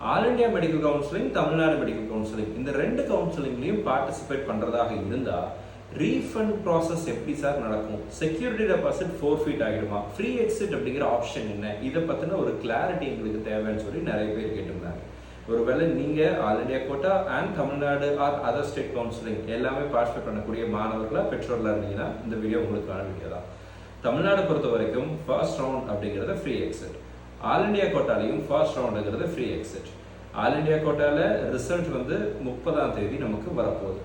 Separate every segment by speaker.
Speaker 1: All India medical counselling, Tamil Nadu medical counselling இந்த ரெண்டு கவுன்சிலிங்லையும் பார்ட்டிசிபேட் பண்ணுறதாக இருந்தால் ரீஃபண்ட் ப்ராசஸ் எப்படி சார் நடக்கும்? செக்யூரிட்டி டெபாசிட் ஃபோர்ஃபீட் ஆகிடுமா? ஃப்ரீ எக்ஸிட் அப்படிங்கிற ஆப்ஷன் என்ன? இதை பற்றின ஒரு கிளாரிட்டி எங்களுக்கு தேவைன்னு சொல்லி நிறைய பேர் கேட்டிருந்தாங்க. ஒருவேளை நீங்கள் all India quota and Tamil Nadu or other state counselling எல்லாமே பார்ட்டிசிபேட் பண்ணக்கூடிய மாணவர்களாக பெற்றோர்களாக இருந்தீங்கன்னா இந்த வீடியோ உங்களுக்கான வீடியோ தான். தமிழ்நாடு பொறுத்த வரைக்கும் ஃபர்ஸ்ட் ரவுண்ட் அப்படிங்கிறது ஃப்ரீ எக்ஸிட். ஆல் இண்டியா கோட்டாலையும் ஃபர்ஸ்ட் ரவுண்டுங்கிறது ஃப்ரீ எக்ஸிட். ஆல் இண்டியா கோட்டாவில் ரிசல்ட் வந்து 30ஆம் தேதி நமக்கு வரப்போகுது.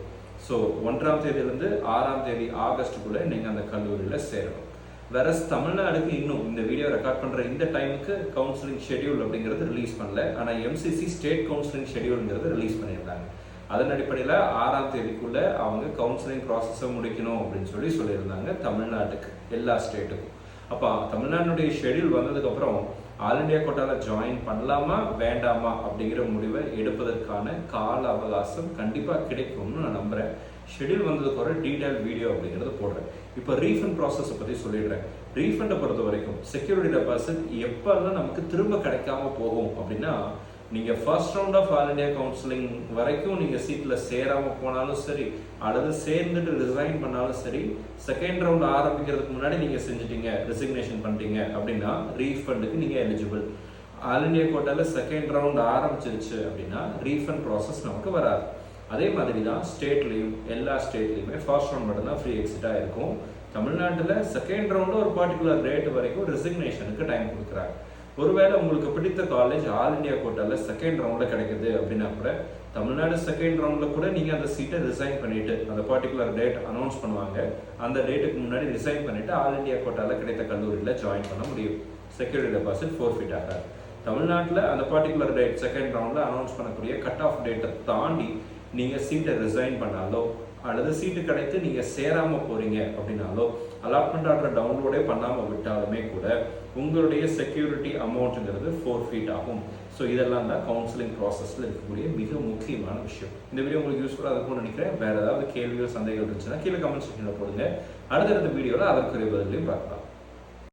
Speaker 1: ஸோ 1ஆம் தேதியிலேருந்து 6ஆம் தேதி ஆகஸ்ட்டுக்குள்ளே நீங்கள் அந்த கல்லூரியில் சேரணும். வேற தமிழ்நாடுக்கு இன்னும் இந்த வீடியோ ரெக்கார்ட் பண்ணுற இந்த டைமுக்கு கவுன்சிலிங் ஷெடியூல் அப்படிங்கிறது ரிலீஸ் பண்ணல. ஆனால் எம்சிசி ஸ்டேட் கவுன்சிலிங் ஷெடியூலுங்கிறது ரிலீஸ் பண்ணியிருந்தாங்க. அதன் அடிப்படையில் 6ஆம் தேதிக்குள்ளே அவங்க கவுன்சிலிங் ப்ராசஸை முடிக்கணும் அப்படின்னு சொல்லியிருந்தாங்க தமிழ்நாட்டுக்கு, எல்லா ஸ்டேட்டுக்கும். அப்போ தமிழ்நாட்டுடைய ஷெடியூல் வந்ததுக்கப்புறம் ஆல் இண்டியா கோட்டாவில் ஜாயின் பண்ணலாமா வேண்டாமா அப்படிங்கிற முடிவை எடுப்பதற்கான கால அவகாசம் கண்டிப்பாக கிடைக்கும்னு நான் நம்புகிறேன். ஷெடியூல் வந்ததுக்கு ஒரு டீடைல் வீடியோ அப்படிங்கிறத போடுறேன். இப்போ ரீஃபண்ட் ப்ராசஸை பற்றி சொல்லிடுறேன். ரீஃபண்டை பொறுத்த வரைக்கும் செக்யூரிட்டி டெபாசிட் எப்போல்லாம் நமக்கு திரும்ப கிடைக்காம போகும் அப்படின்னா, நீங்கள் first round of all India counselling வரைக்கும் நீங்கள் சீட்டில் சேராமல் போனாலும் சரி, அல்லது சேர்ந்துட்டு ரிசைன் பண்ணாலும் சரி, செகண்ட் ரவுண்ட் ஆரம்பிக்கிறதுக்கு முன்னாடி நீங்கள் செஞ்சுட்டீங்க, ரிசிக்னேஷன் பண்ணிட்டீங்க அப்படின்னா ரீஃபண்டுக்கு நீங்கள் எலிஜிபிள். ஆல் இண்டியா கோட்டாவில் செகண்ட் ரவுண்ட் ஆரம்பிச்சிருச்சு அப்படின்னா ரீஃபண்ட் ப்ராசஸ் நமக்கு வராது. அதே மாதிரி தான் ஸ்டேட்லேயும், எல்லா ஸ்டேட்லேயுமே ஃபர்ஸ்ட் ரவுண்ட் மட்டும்தான் ஃப்ரீ எக்ஸிட்டாக இருக்கும். தமிழ்நாட்டில் செகண்ட் ரவுண்டு ஒரு பர்டிகுலர் டேட் வரைக்கும் ரிசிக்னேஷனுக்கு டைம் கொடுக்குறாங்க. ஒருவேளை உங்களுக்கு பிடித்த காலேஜ் ஆல் இண்டியா கோட்டாவில் செகண்ட் ரவுண்டில் கிடைக்குது அப்படின்னா கூட தமிழ்நாடு செகண்ட் ரவுண்டில் கூட நீங்கள் அந்த சீட்டை ரிசைன் பண்ணிவிட்டு, அந்த பர்டிகுலர் டேட் அனௌன்ஸ் பண்ணுவாங்க, அந்த டேட்டுக்கு முன்னாடி ரிசைன் பண்ணிவிட்டு ஆல் இண்டியா கோட்டாவில் கிடைத்த கல்லூரியில் ஜாயின் பண்ண முடியும். செக்யூரிட்டி டெபாசிட் ஃபோர்ஃபீட் ஆகாது. தமிழ்நாட்டில் அந்த பர்டிகுலர் டேட் செகண்ட் ரவுண்டில் அனௌன்ஸ் பண்ணக்கூடிய கட் ஆஃப் டேட்டை தாண்டி நீங்கள் சீட்டை ரிசைன் பண்ணாலோ அல்லது சீட்டு கிடைத்து நீங்கள் சேராமல் போகிறீங்க அப்படின்னாலோ, அலாட்மெண்ட் ஆர்டர் டவுன்லோடே பண்ணாமல் விட்டாலுமே கூட உங்களுடைய செக்யூரிட்டி அமௌண்ட்டுங்கிறது ஃபோர்ஃபீட் ஆகும். ஸோ இதெல்லாம் தான் கவுன்சிலிங் ப்ராசஸில் இருக்கக்கூடிய மிக முக்கியமான விஷயம். இந்த வீடியோ உங்களுக்கு யூஸ்ஃபுல்லாக இருக்கும்னு நினைக்கிறேன். வேறு ஏதாவது கேள்வியோ சந்தேகங்கள் இருந்துச்சுன்னா கீழே கமெண்ட் செக்ஷனில் போடுங்க. அடுத்தடுத்த வீடியோவில் அதற்குரிய பதிலையும் பார்க்கலாம்.